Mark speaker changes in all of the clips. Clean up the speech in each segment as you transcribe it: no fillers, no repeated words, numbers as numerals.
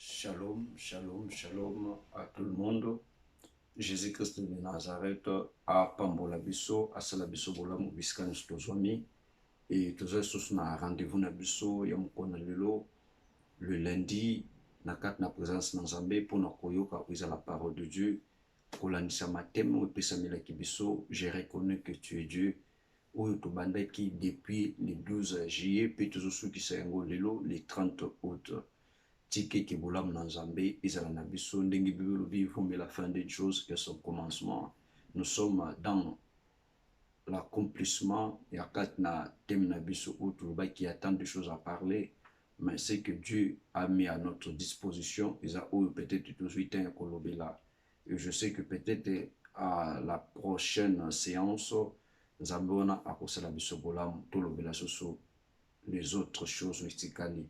Speaker 1: Shalom, shalom, shalom à tout le monde. Jésus-Christ de Nazareth a pambola biso, asala biso bolamu biskani tozwami et tozali susu na rendez-vous na biso ya mokona lelo le lundi na kati na présence na Nzambe mpona koyoka koza la parole de Dieu kolandisa mateme oyo epesamelaki biso je reconnais que tu es Dieu oyo tobandaki depuis le 12 juillet mpe tozosukisa yango lelo le 30 août. Tike ki bolamu na Nzambe ezala na biso ndenge Bible vivre mais la fin des choses que son commencement. Nous sommes dans l'accomplissement et à na thème na biso autour qui a tant de choses à parler, mais c'est que Dieu a mis à notre disposition et ça peut-être tout de suite un kolobela. Et je sais que peut-être à la prochaine séance Nzambe wana akosala biso bolamu tolobela soso les autres choses mysticales.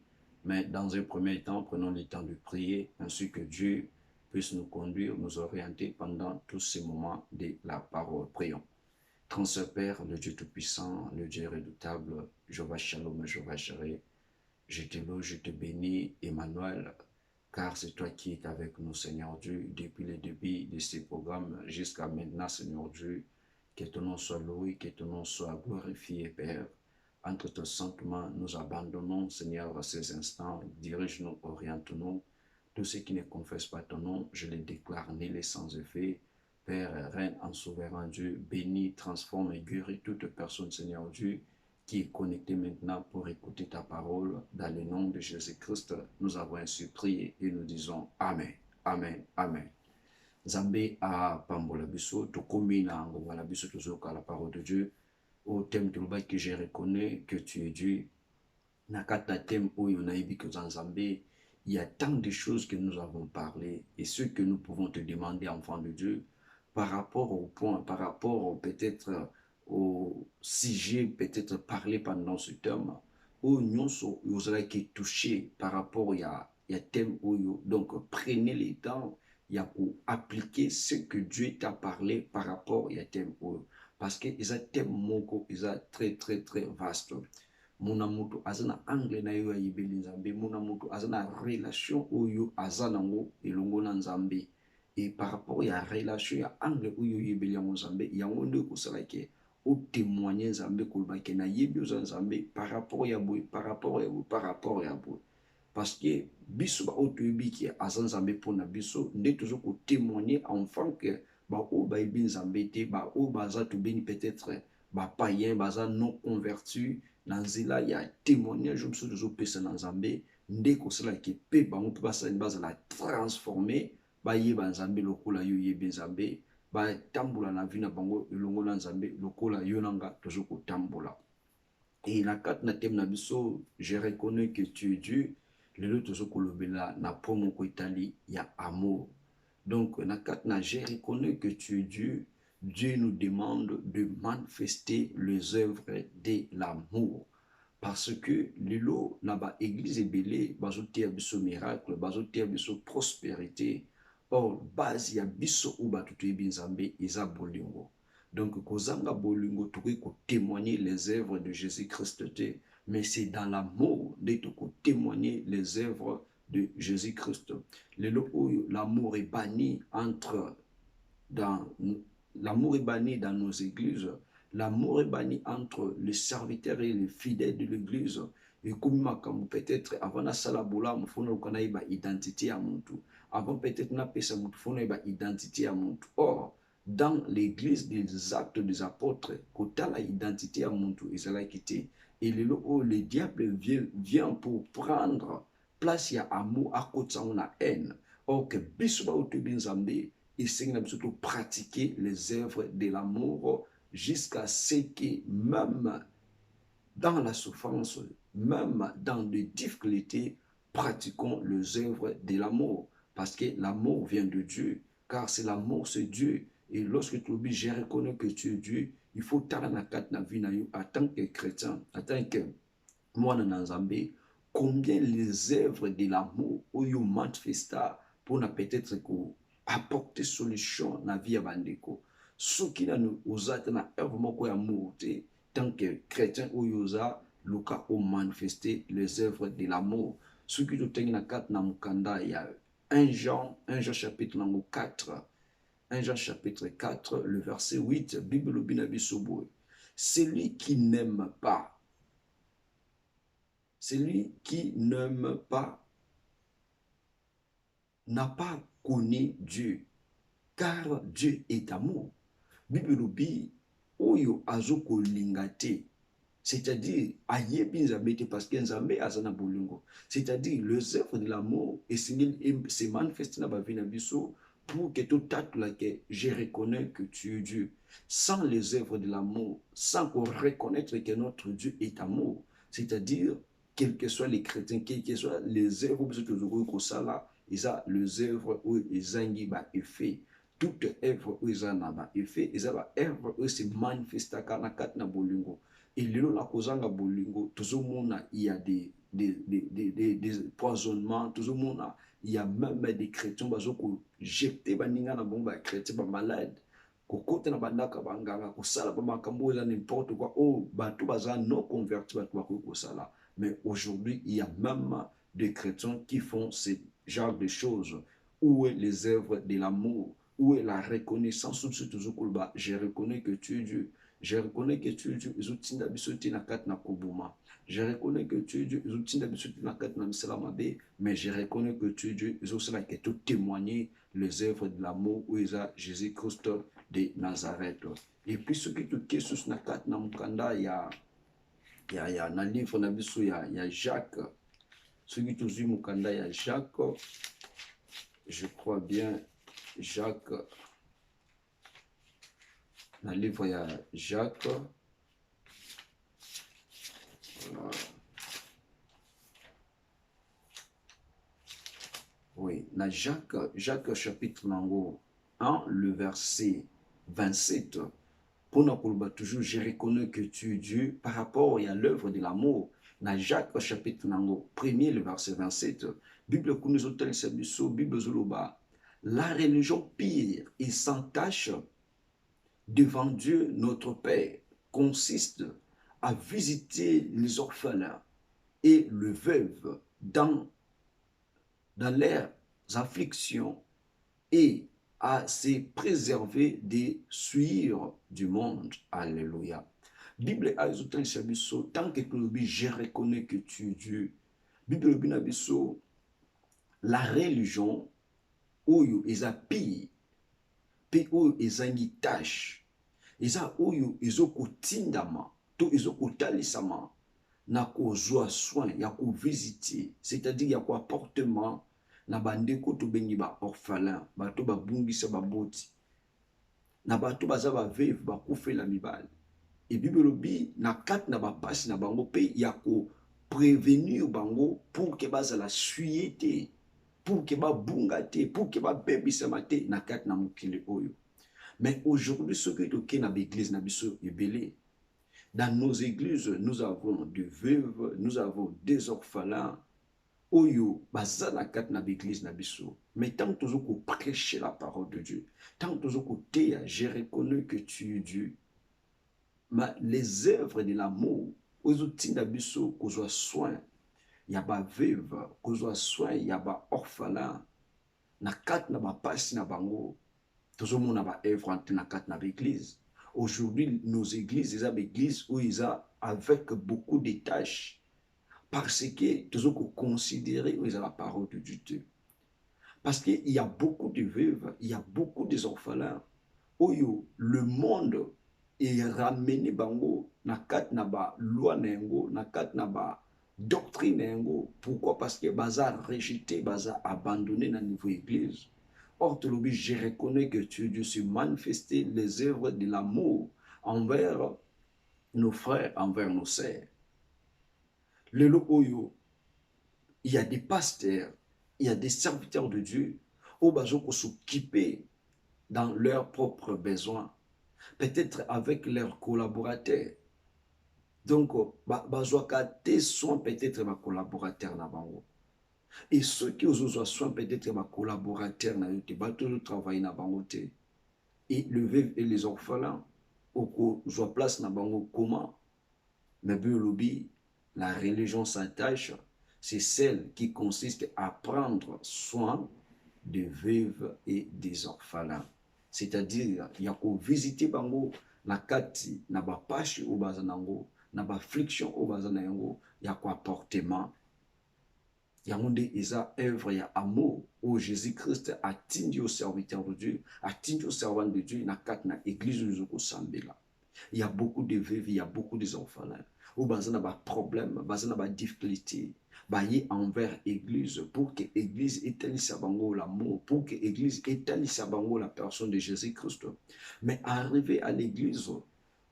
Speaker 1: Mais dans un premier temps, prenons le temps de prier, ainsi que Dieu puisse nous conduire, nous orienter pendant tous ces moments de la parole. Prions. Grand Père, le Dieu Tout-Puissant, le Dieu redoutable, Jéhovah Shalom, Jéhovah Jireh, je te loue, je te bénis, Emmanuel, car c'est toi qui es avec nous, Seigneur Dieu, depuis le début de ces programmes jusqu'à maintenant, Seigneur Dieu. Que ton nom soit loué, que ton nom soit glorifié, Père. Entre tes saintes mains, nous abandonnons, Seigneur, à ces instants. Dirige-nous, oriente-nous. Tous ceux qui ne confessent pas ton nom, je les déclare nés sans effet. Père, règne en souverain Dieu, bénis, transforme et guéris toute personne, Seigneur Dieu, qui est connectée maintenant pour écouter ta parole. Dans le nom de Jésus-Christ, nous avons ainsi prié et nous disons Amen, Amen, Amen. Nzambe a pambola biso, tokomi na ngonga na biso tozoka la parole de Dieu. Au thème de que je reconnais que tu es Dieu. Nakata thème oyo naïbi que Nzambe, il y a tant de choses que nous avons parlé et ce que nous pouvons te demander, enfant de Dieu, par rapport au point, par rapport peut-être au sujet, peut-être parlé pendant ce thème, où nous sommes touchés par rapport à thème oyo. Donc prenez le temps pour appliquer ce que Dieu t'a parlé par rapport à thème oyo. Parce que les thème moko, ils sont très très très vaste. Muna mutu azana angle na yo ayibeli Nzambe, muna mutu azana relation oyo azanango elongo na Nzambe. Et par rapport à relation ya angle oyo yebeli yango Nzambe, yango nde kosala ke o témoigner Nzambe koloba ke na yebi oza Nzambe par rapport ya boy, par rapport ya boy, par rapport ya boy. Parce que biso ba oto yebi ki azan Nzambe pona biso nde tozo ko témoigner enfant que ba o ba yebi Nzambe te, ba o baza to beni peut-être ba païen baza non converti na nzela ya témoignage mosusu tozopesa na Nzambe nde kosalaki mpe bango mpe bazala transforme bayeba Nzambe lokola yo yebi Nzambe batambola na vi na bango elongo na Nzambe lokola yo nanga tozokotambola. Et na kati na thème na biso je reconnais que tu es Dieu lelo tozokolobela na po moko etali ya amour. Donc na kati na je reconnais que tu es Dieu, Dieu nous demande de manifester les œuvres de l'amour. Parce que lelo na ba église ebele bazotia biso miracle, bazotia biso prospérité. Or base ya biso ou bato toyebi Nzambe eza bolingo. Donc kozanga bolingo tokoki ko témoigner les œuvres de Jésus-Christ, mais c'est dans l'amour de toko témoigner les œuvres de Jésus-Christ. Lelo oyo l'amour est banni l'amour est banni dans nos églises. L'amour est banni entre les serviteurs et les fidèles de l'église. Et comme peut-être avant la salabola, il faut qu'on ait une identité à mon tour. Avant peut-être na pesa il faut qu'on ait une identité à mon tour. Or, dans l'église des actes des apôtres, quand tu as l'identité à mon tour, ils ont quitté. Et le diable vient pour prendre place à amour à côté de la haine. Or, que bisouba ou tubinzambe, il s'agit surtout pratiquer les œuvres de l'amour jusqu'à ce que même dans la souffrance, même dans les difficultés, pratiquons les œuvres de l'amour. Parce que l'amour vient de Dieu, car c'est l'amour, c'est Dieu. Et lorsque tu dis, je reconnais que tu es Dieu, il faut t'arrêter na vie en tant que chrétien, en tant que moi dans Nzambe, combien les œuvres de l'amour où you manifesta pour peut-être apporter solution dans la vie à bandeko. Ce qui nous osate na œuvre moko ya amour tant que chrétien ou yosa luka au manifester les œuvres de l'amour. Ce qui te na 4 na mukanda, il y a 1 Jean chapitre 4, 1 Jean chapitre 4, le verset 8, Bible binabisobo. Celui qui n'aime pas, celui qui n'aime pas n'a pas connu Dieu, car Dieu est amour. Bible lobi oyo azoko lingate, c'est-à-dire ayebi nzambe te parce que nzambe azana bolingo, c'est-à-dire les œuvres de l'amour et se manifeste na ba vie na biso pour que tout là que je reconnais que tu es Dieu. Sans les œuvres de l'amour, sans qu'on reconnaisse que notre Dieu est amour, c'est-à-dire quels que soient les chrétiens, quels que soient les œuvres que ça là, ils ont les œuvres où ils ont ba effet. Toute œuvre où ils ont effet, ils ont œuvre où se manifeste na kat na bolingo. Et lelo la kozanga bolingo, tout le monde il y a des poisonnements, tout le monde il y a même des chrétiens qui jeté baninga na bomba chrétien ba malade. Kokote na bandaka banganga ko sala ba makambo la n'importe quoi. Oh, bato baza non convertis bato ko sala. Mais aujourd'hui, il y a même des chrétiens qui font ce genre de choses. Où est les œuvres de l'amour? Où est la reconnaissance? Je reconnais que tu es Dieu. Je reconnais que tu es Dieu. Je reconnais que tu es Dieu. Mais je reconnais que tu es Dieu. Ils ont cela qui est tout témoigner les œuvres de l'amour où il y a Jésus-Christ de Nazareth. Et puis ce qui te question na kat na mukanda il y a un livre na biso il y a Jacques. Ce qui te dit mukanda il y a Jacques. Je crois bien Jacques. Dans le livre, il y a Jacques. Oui, dans Jacques chapitre 1, le verset 27. Pour nous toujours, je reconnais que tu es Dieu par rapport à l'œuvre de l'amour. Dans Jacques chapitre 1, le verset 27, Bible Bible Zuluba, la religion pire et sans tâche devant Dieu notre Père consiste à visiter les orphelins et les veuves dans leurs afflictions et à se préserver des souillures du monde. Alléluia. Bible a ajouté tant que je reconnais que tu es Dieu. Bible binabiso la religion oyo eza pire pe oyo ezangi tâche eza oyo ezokotindama to ezokotalisama na kozwa soin ya kovisiter, c'est-à-dire ya koapportement na bandeko tobengi ba orphelin, bato babungisa baboti na bato baza baveuve bakufela mibali. Et Bible lobi na kat na bapasi na bango pe ya ko prévenir bango pour que bazala suye te, pour que babunga te, pour que babebisama te na kat na mokili oyo. Mais aujourd'hui, ce que tu as dans l'église, dans nos églises, nous avons des veuves, nous avons des orphelins. Oyo, bazana kat na l'église na biso. Mais tant que tu prêcher la parole de Dieu, tant que tu je reconnais que tu es Dieu. Mais les œuvres de l'amour, aux outils na biso, qu'on soit soin, il y a ba veuve, qu'on soit soin, il y a ba orphelin, na kat na ba pasi na bango. Tout le monde a œuvre dans l'église. Aujourd'hui, nos églises, ils ont des églises où ils ont avec beaucoup de tâches. Parce que tout le monde considère où ils ont la parole de Dieu. Parce qu'il y a beaucoup de veuves, il y a beaucoup d'orphelins. Où le monde est ramené bango na kat na ba loi nengo, na kat na ba doctrine nengo. Pourquoi? Parce que baza rejeté, baza abandonné dans le niveau église. Or, je reconnais que tu es Dieu, se manifester les œuvres de l'amour envers nos frères, envers nos sœurs. Le oyo, il y a des pasteurs, il y a des serviteurs de Dieu, au besoin qu'on s'occuper dans leurs propres besoins, peut-être avec leurs collaborateurs. Donc, besoin qu'à soins peut-être ma collaborateur na bango. Et ceux qui ont soin peut-être ma collaborateur na yote, bateau travail na bangote. Et le veuve et les orphelins, au joie place na bango comment? Mais bien lobby, la religion s'attache, c'est celle qui consiste à prendre soin des veuves et des orphelins. C'est-à-dire, il y a qu'au visiter bango, na kati, na ba pache au bazanango, na ba affliction au bazanango, il y a quoi portement. Il y a une œuvre, il y a amour où Jésus-Christ a attendu aux serviteurs de Dieu, a attendu aux servants de Dieu, na kati na église de Sambela. Il y a beaucoup de veuves, il y a beaucoup d'orphelins. Ou bazana ba problème, bazana ba difficulté, bailler envers l'église pour que l'église établisse l'amour, pour que l'église établisse la personne de Jésus-Christ. Mais arrivé à l'église,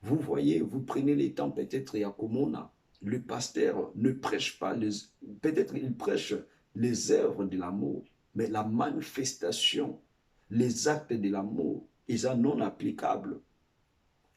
Speaker 1: vous voyez, vous prenez les temps, peut-être il y a comme le pasteur ne prêche pas, peut-être il prêche les œuvres de l'amour, mais la manifestation, les actes de l'amour, ils sont non applicables.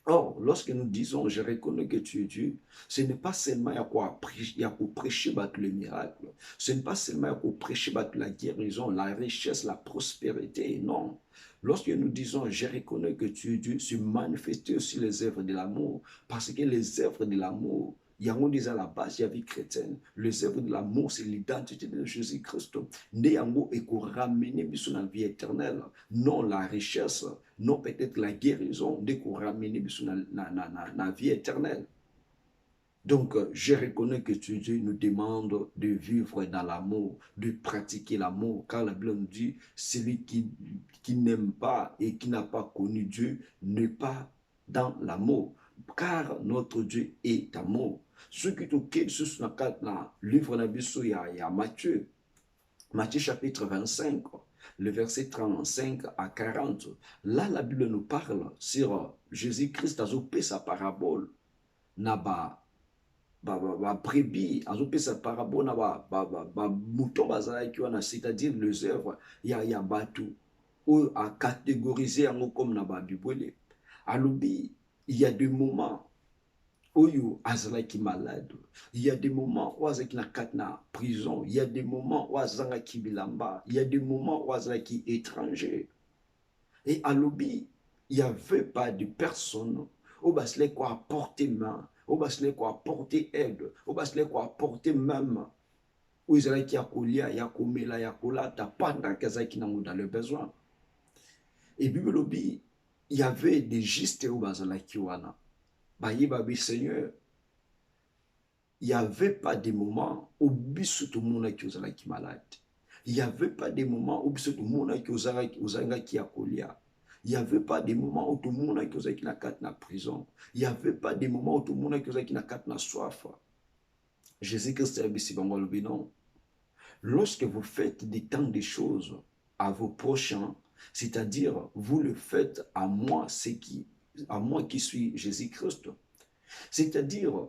Speaker 1: Or, lorsque nous disons je reconnais que tu es Dieu, ce n'est pas seulement il y a qu'à prêcher le miracle, ce n'est pas seulement il y a qu'à prêcher la guérison, la richesse, la prospérité, non. Lorsque nous disons je reconnais que tu es Dieu, c'est manifester aussi les œuvres de l'amour, parce que les œuvres de l'amour, il y a déjà la base de la vie chrétienne. Les œuvres de l'amour, c'est l'identité de Jésus-Christ. Né amour et qu'on ramène sur la vie éternelle, non la richesse, non peut-être la guérison, dès qu'on ramène sur la vie éternelle. Donc, je reconnais que Dieu nous demande de vivre dans l'amour, de pratiquer l'amour, car la Bible nous dit, celui qui n'aime pas et qui n'a pas connu Dieu n'est pas dans l'amour, car notre Dieu est amour. Ce qui est auquel ce soit dans le livre de il y a Matthieu chapitre 25, le verset 35 à 40. Là, la Bible nous parle sur Jésus-Christ a opé sa parabole. Naba brebis, a opé sa parabole, naba mouton bazalaïki wana, c'est-à-dire les œuvres, il y a batou, ou à catégoriser comme naba bibole. Alobi, il y a des moments Oyo azalaki malade. Il y a des moments où azalaki na katna prison. Il y a des moments où azalaki bilamba. Il y a des moments où azalaki étranger. Et à l'obi, il n'y avait pas de personne où basle quoi apporter main, où basle quoi apporter aide, où basle quoi apporter même. Où azalaki akolia, yakomela, yakolata pendant qu'azalaki nango dans le besoin. Et Bible lobi, il y avait des gistes où bazalaki wana. Babi Seigneur, il n'y avait pas de moments où tout le monde qui malade. Il n'y avait pas de moments où tout le monde qui a colia. Il n'y avait pas de moments où tout le monde qui a na prison. Il n'y avait pas de moments où tout le monde qui a na soif. Jésus-Christ a dit non. Lorsque vous faites des tant de choses à vos prochains, c'est-à-dire vous le faites à moi, à moi qui suis Jésus-Christ. C'est-à-dire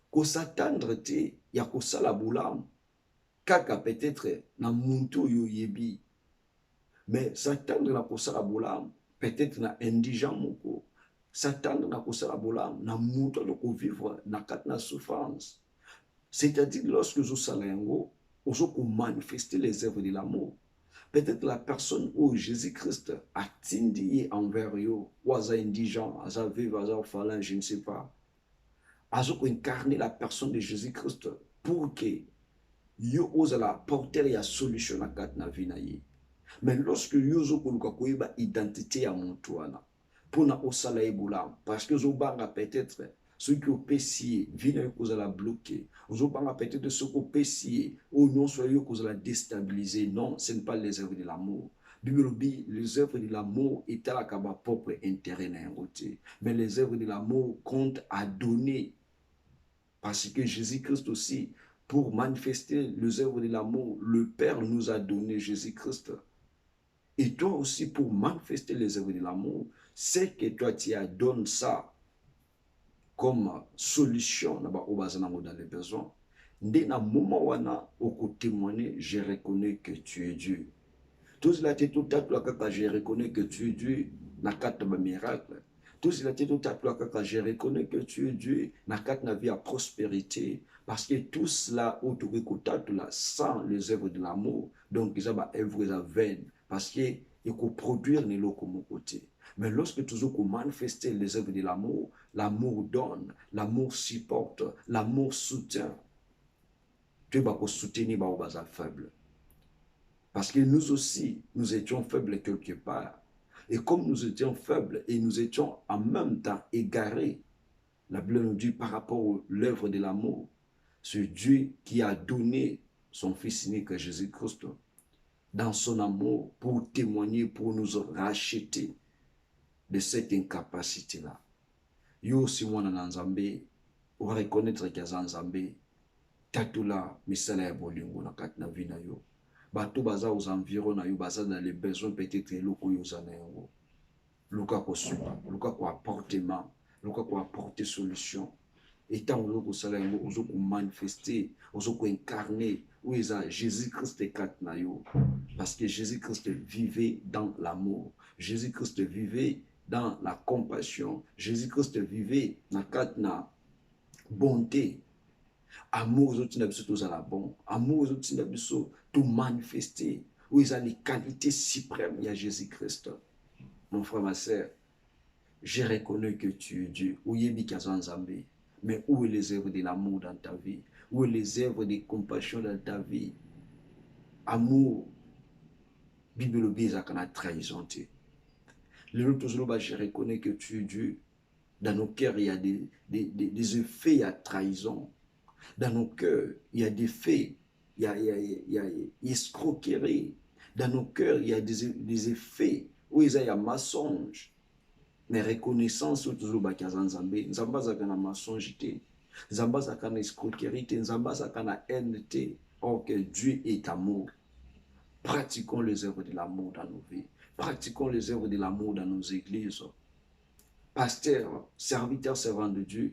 Speaker 1: ko s'attendre te ya ko sala bulamu kaka peut-être na muntu yo yebi, mais s'attendre na ko sala bulamu peut-être na indigent moko, s'attendre na ko sala bulamu na muntu ko vivre na kat na souffrance. C'est-à-dire lorsque vous sala yango ozo ko manifester les œuvres de l'amour. Peut-être la personne où Jésus-Christ a tindi envers yo, ou aza indigent, aza veuve, aza orphelin, je ne sais pas. Azo incarner la personne de Jésus-Christ pour que yo ose la porter la solution à kat na vie na ye. Mais lorsque yo zo koluka koyeba identité ya muntu wana pour na osala ebola, parce que zo banga peut-être ceux qui ont péché, vie na yo kozala bloqué, zo banga peut-être ceux qui ont péché ou non soit yo kozala déstabiliser. Non, ce n'est pas les œuvres de l'amour. Bible dit les œuvres de l'amour étaient la kaba propre intérêt na ngote, mais les œuvres de l'amour comptent à donner. Parce que Jésus-Christ aussi, pour manifester les œuvres de l'amour, le Père nous a donné Jésus-Christ. Et toi aussi, pour manifester les œuvres de l'amour, c'est que toi, tu as donné ça comme solution dans les besoins. Dès le moment où on a témoigné, je reconnais que tu es Dieu. Tout cela, je reconnais que tu es Dieu dans quatre miracles. Tout cela, je reconnais que tu es Dieu dans quatre vie à prospérité. Parce que tout cela, sans les œuvres de l'amour, donc ils ont œuvres vaines. Parce qu'il faut produire les locaux mon côté. Mais lorsque tu as manifester les œuvres de l'amour, l'amour donne, l'amour supporte, l'amour soutient. tu vas soutenir les gens faibles. Parce que nous aussi, nous étions faibles quelque part. Et comme nous étions faibles et nous étions en même temps égarés, la Bible nous dit par rapport à l'œuvre de l'amour, c'est Dieu qui a donné son Fils unique Jésus-Christ dans son amour pour témoigner, pour nous racheter de cette incapacité-là. Yo si mwana na Nzambe, ou reconnaître que Nzambe, tatula misala ya bolingo na kati na vie na yo. Bato baza aux environs na yo, baza dans les besoins peut-être loko yo za na yango. Luka ko supa, luka ko apportement, luka ko apporter solution. Et tant que vous allez vous manifester, vous incarner, où est Jésus-Christ est katnayo. Parce que Jésus-Christ vivait dans l'amour. Jésus-Christ vivait dans la compassion. Jésus-Christ vivait dans la bonté. Amour aux autres n'abusent à la bon. Amour aux autres n'abusent tout manifester. Où est les qualités suprêmes, il y a Jésus-Christ. Mon frère, ma soeur, j'ai reconnu que tu es Dieu. Où est Bikazan Zambé? Mais où est les œuvres de l'amour dans ta vie? Où est les œuvres de compassion dans ta vie? Amour, Bible le bise à la trahison. Le autre jour, je reconnais que tu es Dieu. Dans nos cœurs, il y a des effets à trahison. Dans nos cœurs, il y a des faits, il y a escroquerie. Dans nos cœurs, il y a des effets où il y a mensonge. Mais reconnaissance toujours bakaza Nzambe, Nzamba zakana mensonge te, Nzamba zakana escroquerie te, Nzamba zakana haine te. Or que Dieu est amour. Pratiquons les œuvres de l'amour dans nos vies. Pratiquons les œuvres de l'amour dans nos églises. Pasteur, serviteur, servant de Dieu.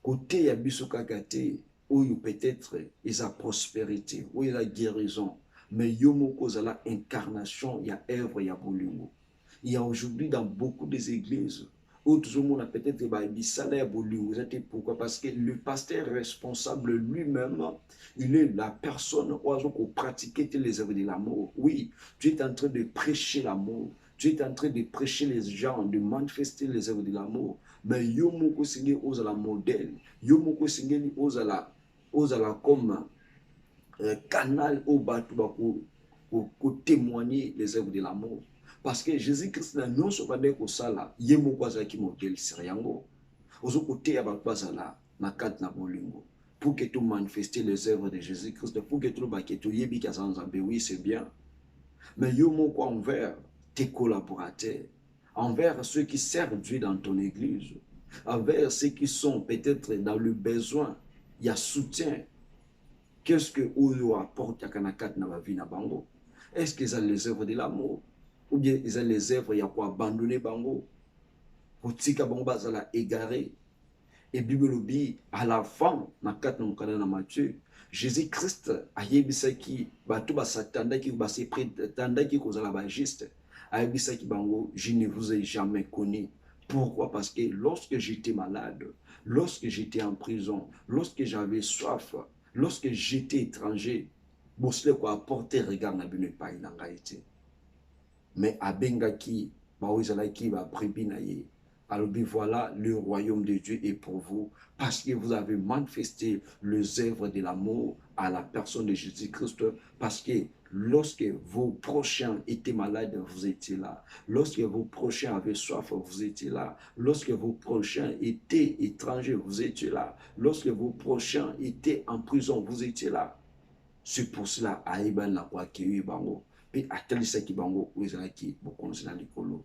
Speaker 1: Côté yabiso kakate, où peut-être il y a prospérité, où il y a guérison, mais yomoko zala incarnation, il y a œuvre, il y a bolingo. Il y a aujourd'hui dans beaucoup des églises où tout le monde a peut-être des salaires bolingo. Pourquoi? Parce que le pasteur responsable lui-même, il est la personne qui pratique les œuvres de l'amour. Oui, tu es en train de prêcher l'amour. Tu es en train de prêcher les gens, de manifester les œuvres de l'amour. Mais yomoko singe ozala modèle. Yomoko singe ozala comme canal au bateau pour témoigner les œuvres de l'amour. Parce que Jésus-Christ n'a non seulement que ça là, yemoko azaki modèle siriango. Ozo côté ya bazala na kat na bolingo. Pour que tu manifestes les œuvres de Jésus-Christ, pour que tu baketo yebi kazanzambe, oui c'est bien. Mais yomoko envers tes collaborateurs, envers ceux qui servent Dieu dans ton église, envers ceux qui sont peut-être dans le besoin, il y a soutien. Qu'est-ce que Oyo apporte à Kanakat na vie na bango? Est-ce qu'ils ont les œuvres de l'amour? Ou bien ils ont les œuvres, il y a quoi abandonner bango? Pour tika bango bazala égaré. Et Bible dit à la fin, na kat na mukana na Matthieu, Jésus-Christ a yebisaki bato basatandaki basi prétendaki kozala ba juste. A yebisaki bango, je ne vous ai jamais connu. Pourquoi? Parce que lorsque j'étais malade, lorsque j'étais en prison, lorsque j'avais soif, lorsque j'étais étranger, bosle ko apporter regard na bino pa inanga été. Mais abengaki ba ozalaki ba prébi na ye. Alors voilà, le royaume de Dieu est pour vous parce que vous avez manifesté les œuvres de l'amour à la personne de Jésus-Christ. Parce que lorsque vos prochains étaient malades, vous étiez là. Lorsque vos prochains avaient soif, vous étiez là. Lorsque vos prochains étaient étrangers, vous étiez là. Lorsque vos prochains étaient en prison, vous étiez là. C'est pour cela, Aïban n'a pas accueilli Bango. Puis à tel qui Bango, où ils ont acquis, beaucoup de l'école.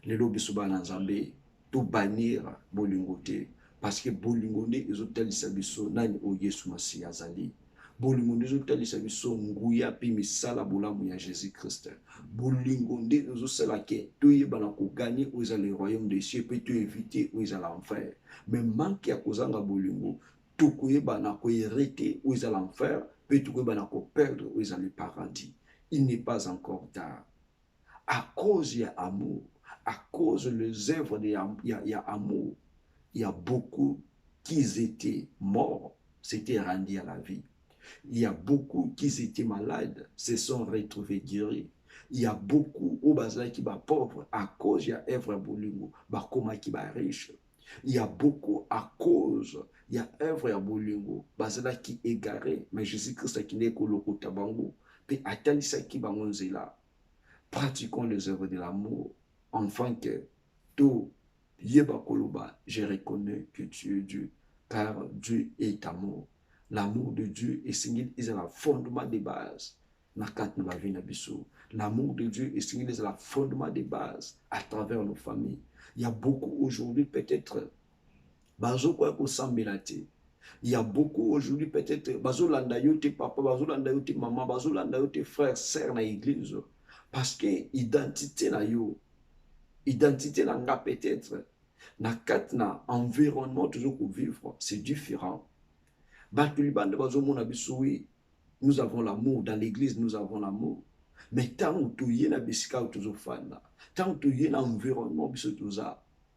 Speaker 1: Les lobbies sont en Zambie. To bannir bolingote parce que bolingonde ezotalisa biso nani o Yesu Masiya azali. Bolingonde ezotalisa biso nguya pi misala bolamu ya Jésus-Christ. Bolingonde ezosala ke toyebana ko gagner où est le royaume des cieux peut te éviter où est l'enfer. Mais manque ya kozanga bolingo to koyebana ko hériter où est l'enfer peut to koyebana ko perdre où est le paradis. Il n'est pas encore tard. À cause ya amour, à cause des œuvres de amour, il y a beaucoup qui étaient morts, s'étaient rendus à la vie. Il y a beaucoup qui étaient malades, se sont retrouvés guéris. Il y a beaucoup au bazar qui sont pauvres à cause de l'œuvre bolingo, bakoma qui sont riches. Il y a beaucoup à cause, il y a œuvre à bolingo, basala qui égaré, mais Jésus-Christ qui n'est que le kotabango, puis attalisa qui bangonzela. Pratiquons les œuvres de l'amour, enfin que tout yeba koloba, je reconnais que tu es Dieu, car Dieu est amour. L'amour de Dieu est le fondement des bases. L'amour de Dieu est le fondement des bases à travers nos familles. Il y a beaucoup aujourd'hui, peut-être, il y a beaucoup aujourd'hui, peut-être, bazolanda yo te papa, bazolanda yo te maman, bazolanda yo te frère, sœur na église. Parce que identité na yo, identité na nga peut-être, na kat na environnement toujours pour vivre, c'est différent. Nous avons l'amour. Dans l'église, nous avons l'amour. Mais tant que tu es dans bisika toujours fan, tant que tu es dans l'environnement,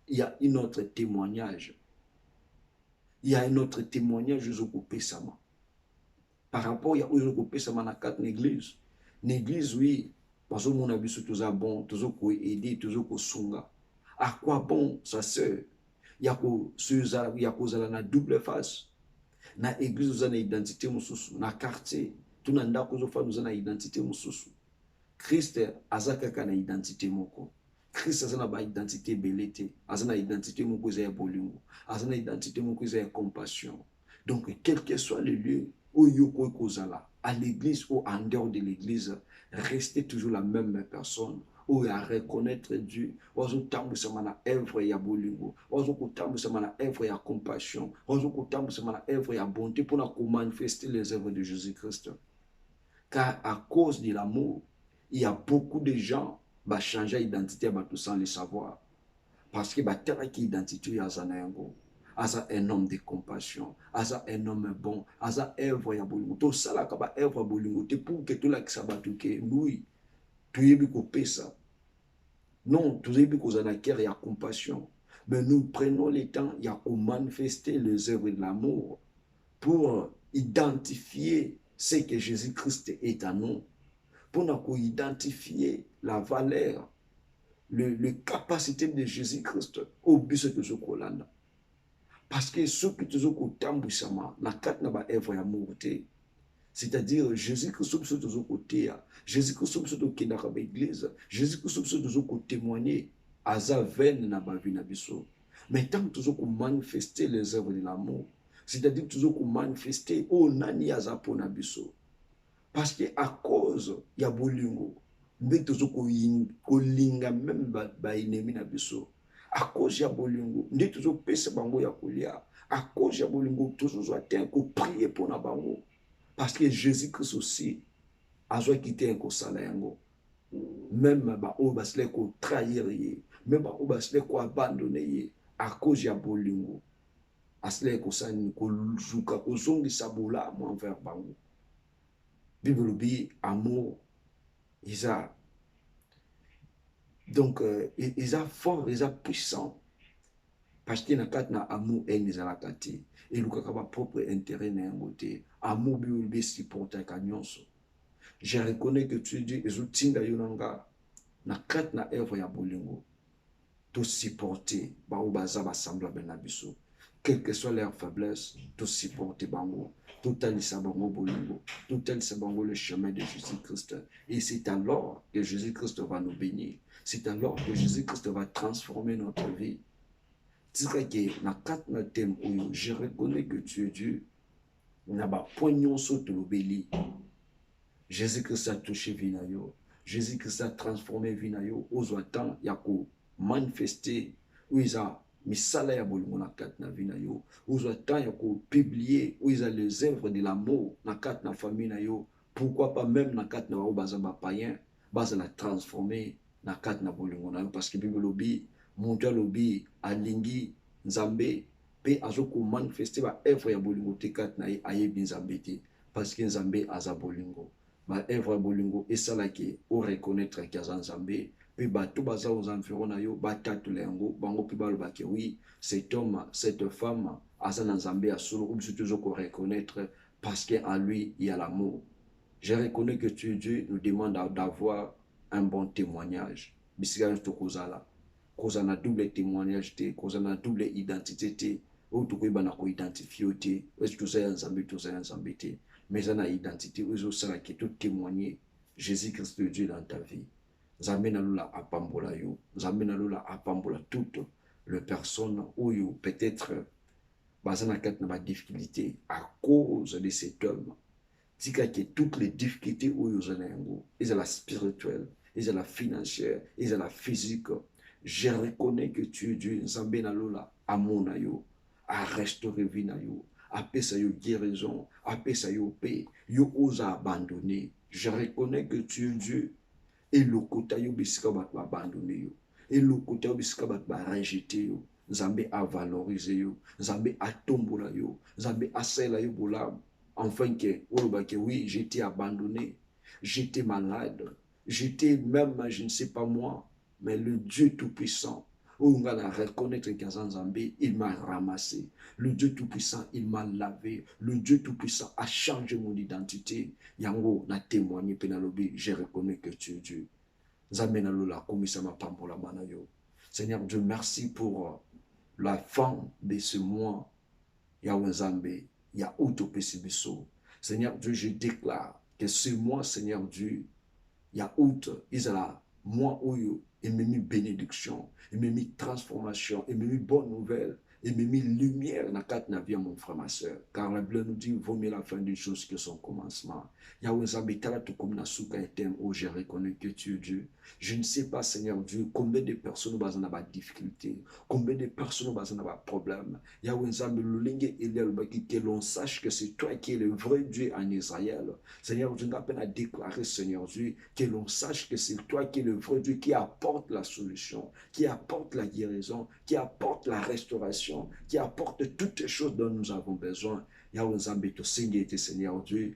Speaker 1: il y a un autre témoignage. Il y a un autre témoignage au Pessama. Par rapport à au Pessama dans quatre églises. L'église, oui, parce que mon avis, toujours bon, toujours pour aider, toujours pour sunga. À quoi bon, sa sœur? Il y a la double face. Na église, nous avons une identité, na quartier, tout le monde nous avons une identité. Christ a une identité. Christ a une identité belete, a une identité moko za bolingo, a une identité moko za compassion. Donc quel que soit le lieu où yoko kozala, à l'église ou en dehors de l'église, restez toujours la même personne. Ou à reconnaître Dieu, ozo tambu sama na œuvre ya bolingo, ozo kutambu sama na œuvre ya compassion, ozo kutambu sama na œuvre ya bonté pour manifester les œuvres de Jésus-Christ. Car à cause de l'amour, il y a beaucoup de gens qui changent d'identité sans le savoir. Parce que qui identité à un homme de compassion, un homme bon, un œuvre ya bolingo. Tout ça là kaba œuvre bolingo te pour que tout là qui s'abattuke oui, tu es bien ça. Non, tu es bien qu'on a il y a compassion. Mais nous prenons le temps, il y a qu'on manifester les œuvres de l'amour pour identifier ce que Jésus-Christ est à nous, pour nous identifier la valeur, la capacité de Jésus-Christ au but de ce qu'on a. Parce que ce que tu as na kat na ba œuvre ya morté, c'est-à-dire Jésus-Christ sur tous côtés, Jésus-Christ sur qui na ba église, Jésus-Christ sur tous témoigner à sa veine na ba vie na biso. Mais tant que tu manifester les œuvres de l'amour, c'est-à-dire toujours qu'on manifester au nani azapo na biso. Parce que à cause ya bolingo, mbe toujours ko linga même ba ennemi na biso. À cause ya bolingo, nde toujours pesa bango ya kolia. À cause ya bolingo, toujours atteint ko prier pour na bango. Parce que Jésus-Christ aussi a soit quitté un ko sala yango. Même ba o basle ko trahir ye, même ba o basle ko abandonner ye à cause ya bolingo. Asle kosani koluka kozongi sabola mo envers bango. Bible bi amour isa. Donc isa fort, isa puissant. Parce que na kat na amour en isa la kati. Et luka ka ba propre intérêt na ngote. Amour bi supporter ka nyonso. Je reconnais que tu dis ezotinga yonanga na kat na œuvre ya bolingo. To supporter ba o baza ba sembla na biso. Quelle que soit leur faiblesse, tout supporter bango, tout alisa bango bolingo, tout alisa bango le chemin de Jésus-Christ. Et c'est alors que Jésus-Christ va nous bénir. C'est alors que Jésus-Christ va transformer notre vie. Je reconnais que tu es Dieu. N'a pas poignon sur l'obéli. Jésus-Christ a touché Vinayo. Jésus-Christ a transformé Vinayo. Aux autant, il y a manifester où ils ont misala ya bolingo na kat na vie na yo, ozo temps ya ko publier où ils ont les œuvres de l'amour na kat na famille na yo, pourquoi pas même na kat na baza ba païen, baza la transformer na kat na bolingo na yo, parce que Bible lobi, monta lobi alingi nzambe pe azoko manifester ba œuvre ya bolingo te kat na ye ayebi nzambe te, parce que nzambe aza bolingo. Ba œuvre ya bolingo esalaki o reconnaître que aza nzambe. Puis bato baza aux environs na yo batatu lengo bango puis baloba ke oui cet homme cette femme asa na nzambe ya solo ou toujours qu'on reconnaître parce qu'en lui il y a l'amour. Je reconnais que Dieu nous demande d'avoir un bon témoignage bisika to kozala cause un double témoignage, cause un double identité, ou tout le monde a identifié, est-ce que tout ça est ensemble, mais ça a identité, ou ça qui tout témoigner Jésus-Christ de Dieu dans ta vie. Zambe na lula apambola yo, zambe na lula apambola toutes les personnes où peut-être bazana kat na ba difficulté à cause de cet homme. Tika que toutes les difficultés où yo zana yango, ils ont la spirituelle, ils ont la financière, ils ont la physique. Je reconnais que tu es Dieu, zambe na lula amona yo, a restaurer vie na yo, a pesa yo guérison, a pesa yo paix, yo osa abandonner. Je reconnais que tu es Dieu. Et le côté yo bisika bat ba abandonner yo. Et le côté yo bisika bat ba rejeter yo. Nzambe a valoriser yo. Nzambe a tombola yo. Nzambe a sela yo bolam. Enfin que oui, j'étais abandonné. J'étais malade. J'étais même, je ne sais pas moi, mais le Dieu Tout-Puissant, où on va reconnaître que il m'a ramassé. Le Dieu Tout-Puissant, il m'a lavé. Le Dieu Tout-Puissant a changé mon identité. Yango na témoigné penalobi, je reconnais que tu es Dieu. Zamena lola komisa mapambola manayo. Seigneur Dieu, merci pour la fin de ce mois. Yahweh Zambé, ya autopesibiso. Seigneur Dieu, je déclare que ce mois, Seigneur Dieu, ya août, il a mois où il m'a mis bénédiction, il m'a mis transformation, il m'a mis bonne nouvelle. Et me mis lumière dans quatre navires, mon frère, ma soeur. Car la Bible nous dit, vaut mieux la fin d'une chose que son commencement. Yahweh Zambé, comme Nasuka et où je reconnais que tu es Dieu. Je ne sais pas, Seigneur Dieu, combien de personnes ont des difficultés, combien de personnes ont des problèmes. Yahweh Zambé, le lingue et que l'on sache que c'est toi qui es le vrai Dieu en Israël. Seigneur Dieu, nous appelle à déclarer, Seigneur Dieu, que l'on sache que c'est toi qui es le vrai Dieu qui apporte la solution, qui apporte la guérison, qui apporte la restauration, qui apporte toutes les choses dont nous avons besoin. Yahweh Zambé, to Seigneur Dieu,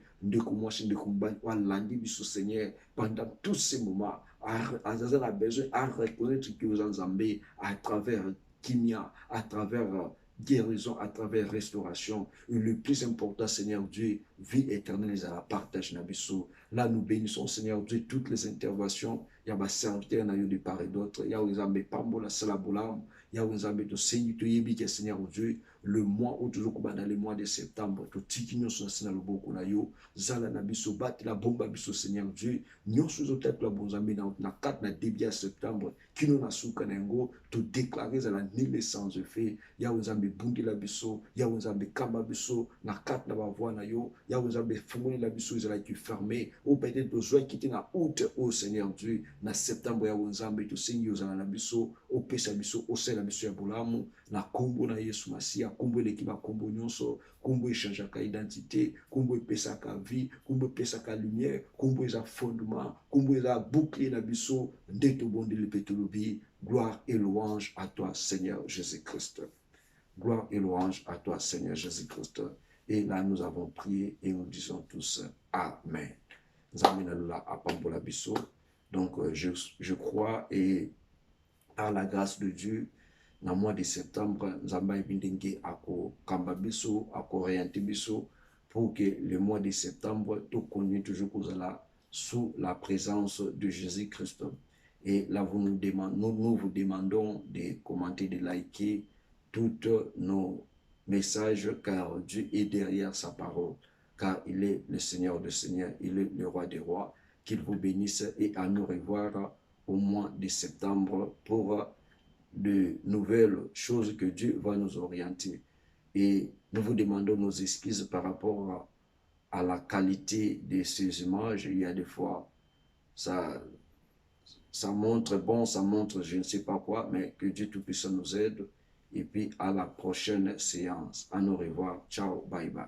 Speaker 1: Seigneur, pendant tous ces moments, a besoin à reconnaître que vous en Zambé à travers Kimia, à travers guérison, à travers restauration. Et le plus important, Seigneur Dieu, vie éternelle à la partage Nabiso. Là, nous bénissons, Seigneur Dieu, toutes les interventions. Il y a ma serviteur de part et d'autre. Il y a Zambé Pambola Salabolam. Il y a Zambé to Seigneur Dieu. Le mois où toujours dans le mois de septembre, tout tikino sont dans le beaucoup na yo, zala na biso bat la bomba biso Seigneur Dieu, nyon sous tête la bonzambi na 4 na début septembre, kino na suka nengo, to déclarer la nile sans effet, ya uzambi bundi la biso, ya uzambi kamba biso, na 4 na bavoie na yo, ya uzambi fumoni la biso zala qui fermé, ou peut-être besoin quitter na août au Seigneur Dieu, na septembre ya uzambi to sinyo zala na biso, au pesa biso, au sel la biso ya bolamu, na kombo na Yesu Masia, kombo l'équipe kombo nyonso, kombo échange ka identité, kombo pesa ka vie, kombo pesa ka lumière, kombo eza fondement, kombo eza bouclier na biso, ndeto bondi le petolobi, gloire et louange à toi Seigneur Jésus-Christ. Gloire et louange à toi Seigneur Jésus-Christ. Et là nous avons prié et nous disons tous Amen. Donc je crois et par la grâce de Dieu, dans le mois de septembre, Nzamba Ebindenge ako kamba biso, ako orienté biso, pour que le mois de septembre, tout connu toujours sous la présence de Jésus-Christ. Et là, nous vous demandons de commenter, de liker tous nos messages, car Dieu est derrière sa parole, car il est le Seigneur des Seigneurs, il est le Roi des Rois. Qu'il vous bénisse et à nous revoir au mois de septembre pour de nouvelles choses que Dieu va nous orienter. Et nous vous demandons nos excuses par rapport à la qualité de ces images. Il y a des fois, ça montre bon, ça montre je ne sais pas quoi, mais que Dieu Tout-Puissant nous aide. Et puis à la prochaine séance. À nous revoir. Ciao, bye bye.